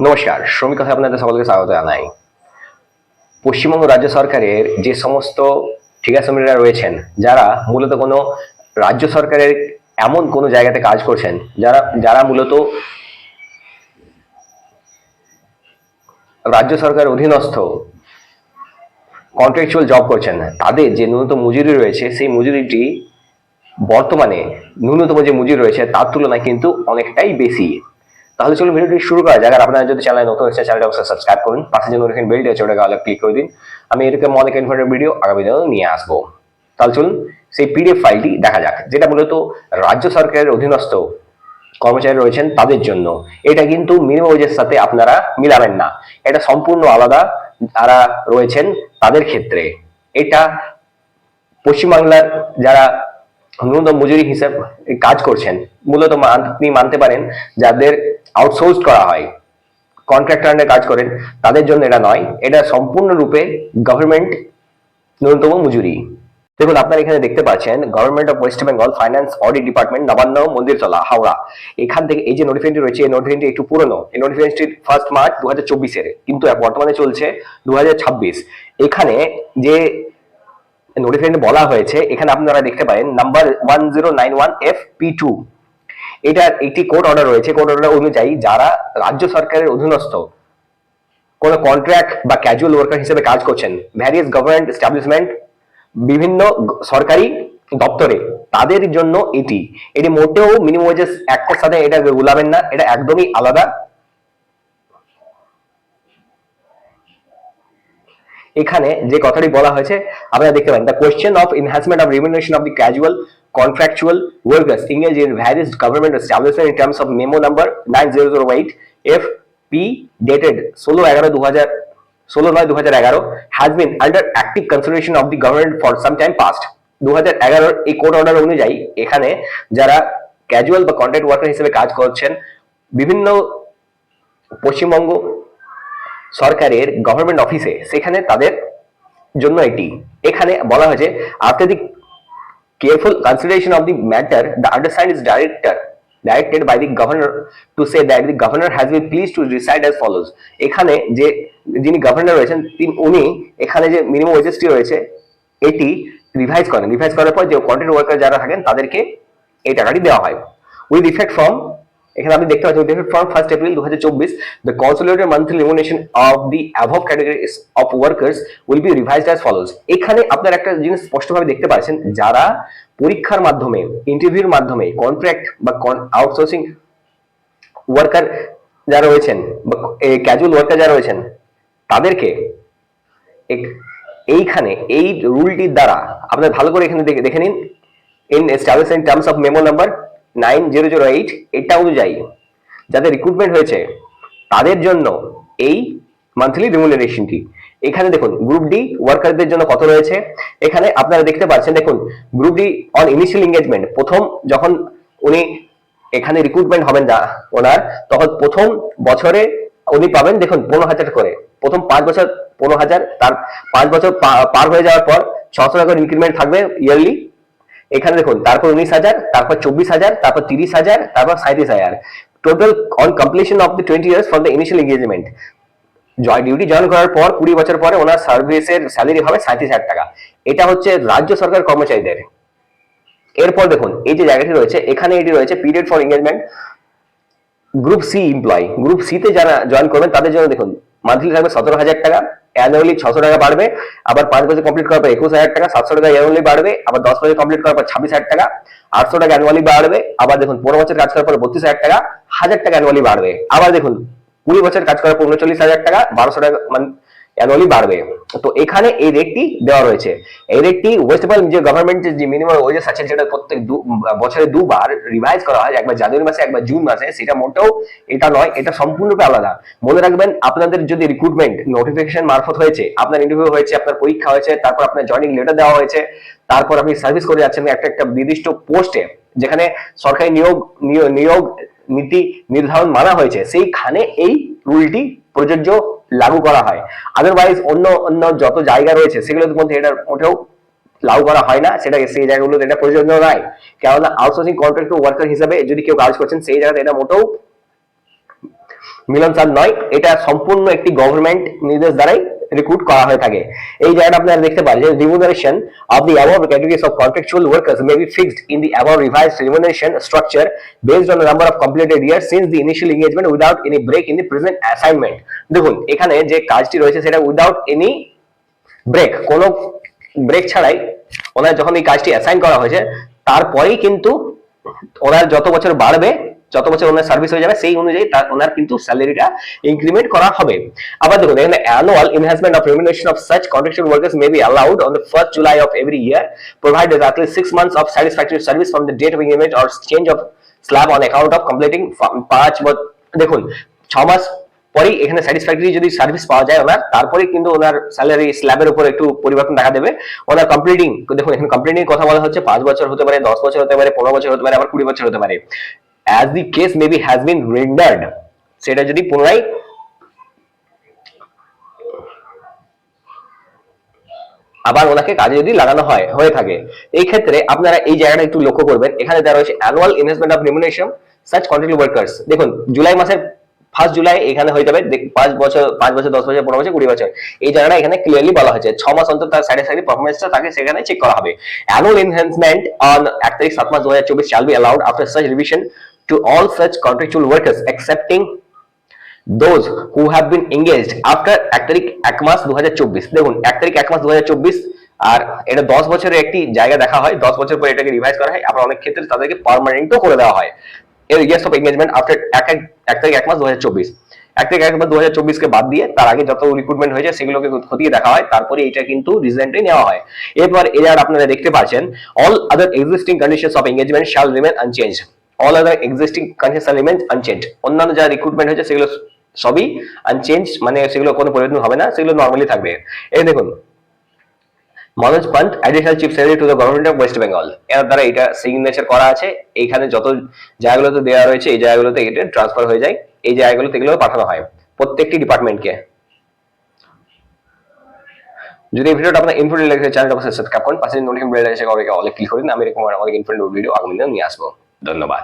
নমস্কার, শ্রমিক কথায় আপনাদের সকলকে স্বাগত জানাই। পশ্চিমবঙ্গ রাজ্য সরকারের যে সমস্ত ঠিকা শ্রমিকরা রয়েছেন, যারা মূলত কোনো রাজ্য সরকারের এমন কোনো জায়গাতে কাজ করছেন, যারা যারা মূলত রাজ্য সরকারের অধীনস্থ কন্ট্রাকচুয়াল জব করছেন, তাদের যে ন্যূনতম মজুরি রয়েছে, সেই মজুরিটি বর্তমানে ন্যূনতম যে মজুরি রয়েছে তার তুলনায় কিন্তু অনেকটাই বেশি। তাহলে চলুন ভিডিওটি শুরু করা যাক। আর আপনারা যদি চ্যানেলে নতুন এসেছে, চ্যানেলটা অবশ্যই সাবস্ক্রাইব করুন, পাশে যে নোটিফিকেশন বেলটি আছে ওটাকে আলাদা ক্লিক করে দিন। আমি এরকম অনেক ইনফরমেটিভ ভিডিও আগামী দিনে নিয়ে আসবো। তাহলে চলুন সেই পিডিএফ ফাইলটি দেখা যাক, যেটা মূলত রাজ্য সরকারের অধীনস্থ কর্মচারী রয়েছেন তাদের জন্য। এটা কিন্তু মিনিমাম ওয়েজের সাথে আপনারা মিলাবেন না, এটা সম্পূর্ণ আলাদা যারা রয়েছেন তাদের ক্ষেত্রে। এটা পশ্চিমবাংলার যারা ন্যূনতম মজুরি হিসাব কাজ করছেন, মূলত আপনি মানতে পারেন যাদের আউটসোর্স করা হয়, কন্ট্রাক্টর কাজ করেন, তাদের জন্য এটা নয়, এটা সম্পূর্ণরূপে গভর্নমেন্ট ন্যূনতম মজুরি। দেখুন, আপনারা এখানে দেখতে পাচ্ছেন government of West Bengal finance audit department, Nabanna, Mandirtala, Howrah. এখান থেকে এই যে নোটিফিকেশনটি রয়েছে, এই নোটিফিকেশনটি একটু পুরনো। এই নোটিফিকেশনটি 1 মার্চ 2024-এর, কিন্তু বর্তমানে চলছে 2026। এখানে যে নোটিফিকেশন বলা হয়েছে, এখানে আপনারা দেখতে পারেন নাম্বার 1091FP2। এটার একটি কোর্ট অর্ডার রয়েছে। কোর্ট অর্ডার অনুযায়ী যারা রাজ্য সরকারের অধীনস্থ কোনো কন্ট্রাক্ট বা ক্যাজুয়াল ওয়ার্কার হিসেবে কাজ করছেন ভ্যারিয়াস গভর্নমেন্ট এস্টাবলিশমেন্ট, বিভিন্ন সরকারি দপ্তরে, তাদের জন্য এটি এটি মোটেও মিনিমাম ওয়েজেস একটার সাথে এটা গুলাবেন না, এটা একদমই আলাদা। এখানে যে কথাটি বলা হয়েছে আপনারা দেখতে পারেন, the question of enhancement of remuneration of the casual contractual workers engaged in various government establishment in terms of memo number 9008 FP dated 16/11 has been under active consideration of the government for some time past। 2011 এই court order অনুযায়ী এখানে যারা casual বা contract worker হিসেবে কাজ করছেন বিভিন্ন পশ্চিমবঙ্গ সরকারের গভর্নমেন্ট অফিসে, সেখানে তাদের জন্য এটি। এখানে বলা হয়েছে, after the careful consideration of the matter, the undersigned is directed by the governor to say that the governor has been pleased to decide as follows। এখানে যে যিনি গভর্নর রয়েছেন উনি এখানে যে মিনিমাম ওয়েজেসটি রয়েছে এটি রিভাইজ করার পর যে কন্ট্রাক্ট ওয়ার্কার যারা থাকেন তাদেরকে এই টাকাটি দেওয়া হয়। উইথ ইফেক্ট ফ্রম, এখানে আপনি দেখতে পাচ্ছেন, from 1 April 2024 the consolidated monthly remuneration of the above categories of workers will be revised as follows। এখানে আপনারা একটা জিনিস স্পষ্টভাবে দেখতে পাচ্ছেন, যারা পরীক্ষার মাধ্যমে, ইন্টারভিউর মাধ্যমে কন্ট্রাক্ট বা আউটসোর্সিং ওয়ার্কার যারা রয়েছেন বা ক্যাজুয়াল ওয়ার্কার যারা রয়েছেন তাদেরকে এইখানে এই রুলটির দ্বারা আপনারা ভালো করে এখানে দেখে নিন, in established in terms of memo number 9008, এটা অনুযায়ী যাদের রিক্রুটমেন্ট হয়েছে তাদের জন্য এই মান্থলি রিমুনারেশনটি। এখানে দেখুন গ্রুপ ডি ওয়ার্কারদের জন্য কত রয়েছে, এখানে আপনারা দেখতে পাচ্ছেন। দেখুন, group D on initial engagement, প্রথম যখন উনি এখানে রিক্রুটমেন্ট হবেন না ওনার, তখন প্রথম বছরে উনি পাবেন দেখুন 15,000 করে, প্রথম 5 বছর 15,000, তার 5 বছর পার হয়ে যাওয়ার পর 600 টাকা ইনক্রিমেন্ট থাকবে ইয়ারলি। এখানে দেখুন, তারপর 19,000, তারপর 24,000, তারপর 30,000, তারপর 37,000, total on completion of the 20 years for the initial engagement. Duty join করার পর 20 বছর পরে ওনার সার্ভিসের স্যালারি হবে 37,000 টাকা। এটা হচ্ছে রাজ্য সরকার কর্মচারীদের। এরপর দেখুন এই যে জায়গাটি রয়েছে, এখানে এটি রয়েছে period for engagement group C employee. Group C তে যারা জয়েন করবেন তাদের জন্য দেখুন মান্থলি থাকবে 17,000 টাকা, অ্যানুয়ালি 600 টাকা বাড়বে, আবার 5 বছর কমপ্লিট করার পর 21,000 টাকা, 700 টাকা অ্যানুয়ালি বাড়বে, আবার 10 বছর কমপ্লিট করার পর 26,000 টাকা, 800 টাকা অ্যানুয়ালি বাড়বে, আবার দেখুন 15 বছর কাজ করার পর 32,000 টাকা, 1,000 টাকা অ্যানুয়ালি বাড়বে, আবার দেখুন 20 বছর কাজ করার পর 39,000 টাকা, 1200 টাকা অ্যানুয়ালি বাড়বে। তো এখানে এই রেটটি দেওয়া রয়েছে। এই রেটটি ওয়েস্ট বেঙ্গল যে গভর্নমেন্টের যে মিনিমাম ওয়েজেস আছে, যেটা প্রত্যেক বছরে দুবার রিভাইজ করা হয়, একবার জানুয়ারি মাসে একবার জুন মাসে, সেটা মোটেও এটা নয়, এটা সম্পূর্ণরূপে আলাদা। মনে রাখবেন, আপনাদের যদি রিক্রুটমেন্ট নোটিফিকেশন মারফত হয়েছে, আপনার ইন্টারভিউ হয়েছে, আপনার পরীক্ষা হয়েছে, তারপর আপনার জয়নিং লেটার দেওয়া হয়েছে, তারপর আপনি সার্ভিস করে যাচ্ছেন একটা নির্দিষ্ট পোস্টে, যেখানে সরকারি নিয়োগ নীতি নির্ধারণ মানা হয়েছে, সেইখানে এই রুলটি প্রযোজ্য লাগু করা হয়। আদারওয়াইজ অন্য যত জায়গা রয়েছে সেগুলোর মধ্যে এটা মোটেও লাগু করা হয় না, সেটা সেই জায়গাগুলোতে এটা প্রযোজ্য নয়। কেননা আউটসোর্সিং কন্ট্রাক্ট ওয়ার্কার হিসেবে যদি কেউ কাজ করছেন সেই জায়গাতে এটা মোটেও মিলন স্যার নয়, এটা সম্পূর্ণ একটি গভর্নমেন্ট নির্দেশ দ্বারাই রিক্রুট করা হয়ে থাকে। এই জায়গাটা আপনারা দেখতে পারেন যে remuneration of the above categories of contractual workers may be fixed in the above revised remuneration structure based on the number of completed years since the initial engagement without any break in the present assignment. দেখুন এখানে যে কাজটি রয়েছে সেটা without any break, কোনো break ছাড়াই ওনার যখন এই কাজটি অ্যাসাইন করা হয়েছে তারপরেই কিন্তু ওনার যত বছর বাড়বে, যত বছর ওনার সার্ভিস হয়ে যাবে সেই অনুযায়ী তার ওনার কিন্তু স্যালারিটা ইনক্রিমেন্ট করা হবে। আবার দেখুন এখানে annual enhancement of remuneration of such contractual workers may be allowed on the 1st July of every year provided at least 6 months of satisfactory service from the date of engagement or change of slab on account of completing 5 বছর। দেখুন 6 মাস পরেই এখানে satisfactory যদি service পাওয়া যায় ওনার, তারপরে কিন্তু ওনার salary স্ল্যাবের উপর একটু পরিবর্তন দেখা দেবে। ওনার কমপ্লিটিং, দেখুন এখানে কমপ্লিটিং কথা বলা হচ্ছে 5 বছর হতে পারে, 10 বছর হতে পারে, 15 বছর হতে পারে, আবার 20 বছর হতে পারে, as the case maybe has been rendered, সেটা যদি পুনরায় আবার ওনাকে কাজে যদি লাগানো হয় হয়ে থাকে। এই ক্ষেত্রে আপনারা এই জায়গাটা একটু লক্ষ্য করবেন, এখানে দেওয়া রয়েছে annual investment of remuneration such contractual workers. দেখুন জুলাই মাসের 1 জুলাই এখানে হয়ে যাবে 5 বছর, 5 বছর, 10 বছর, 15 বছর, 20 বছর। এই জায়গাটা এখানে ক্লিয়ারলি বলা হয়েছে 6 মাস অন্তর তার স্যাটিসফ্যাক্টরি পারফরম্যান্সটা তাকে সেখানে চেক করা হবে। অ্যানুয়াল এনহ্যান্সমেন্ট অন 1 তারিখ 7 মাস 2024 shall be allowed after such revision to all such contractual workers excepting those who have been engaged after 1 তারিখ 1 মাস 2024। দেখুন 1 তারিখ 1 মাস 2024, আর এটা 10 বছরের একটি জায়গা দেখা হয়, 10 বছর পরে এটাকে রিভাইজ করা হয়, আবার অনেক ক্ষেত্রে তাদেরকে পার্মানেন্টও করে দেওয়া হয়। এর ইয়ার্স অফ এনগেজমেন্ট আফটার 1 তারিখ 1 মাস 2024, 1 তারিখ 1 মাস 2024 কে বাদ দিয়ে তার আগে যত রিক্রুটমেন্ট হয়েছে সেগুলোকে খতিয়ে দেখা হয়, তারপরে এটা কিন্তু রিজেন্টলি নেওয়া হয়। এরপর এর আপনারা দেখতে পাচ্ছেন all other existing conditions of engagement shall remain unchanged. All other existing conditions shall remain unchanged. অন্যান্য যা রিক্রুটমেন্ট হয়েছে সেগুলো সবই আনচেঞ্জ, মানে সেগুলো কোনো পরিবর্তন হবে না, সেগুলো নরমালি থাকবে। এই দেখুন Manoj Panth additional chief secretary to the government of West Bengal, এর দ্বারা এটা সিগনেচার করা আছে। এইখানে যত জায়গাগুলোতে দেওয়া রয়েছে এই জায়গাগুলোতে এটা ট্রান্সফার হয়ে যায়, এই জায়গাগুলোতে এগুলো পাঠানো হয় প্রত্যেকটি ডিপার্টমেন্টকে। যদি এই ভিডিওটা আপনার ইনফরমেটিভ লাগে চ্যানেলটা অবশ্যই সাবস্ক্রাইব করুন, পাশে নোটিফিকেশন বেল আছে অলে ক্লিক করুন। আমি এরকম অনেক ইনফরমেটিভ ভিডিও আগামী দিনে নিয়ে আসবো। ধন্যবাদ।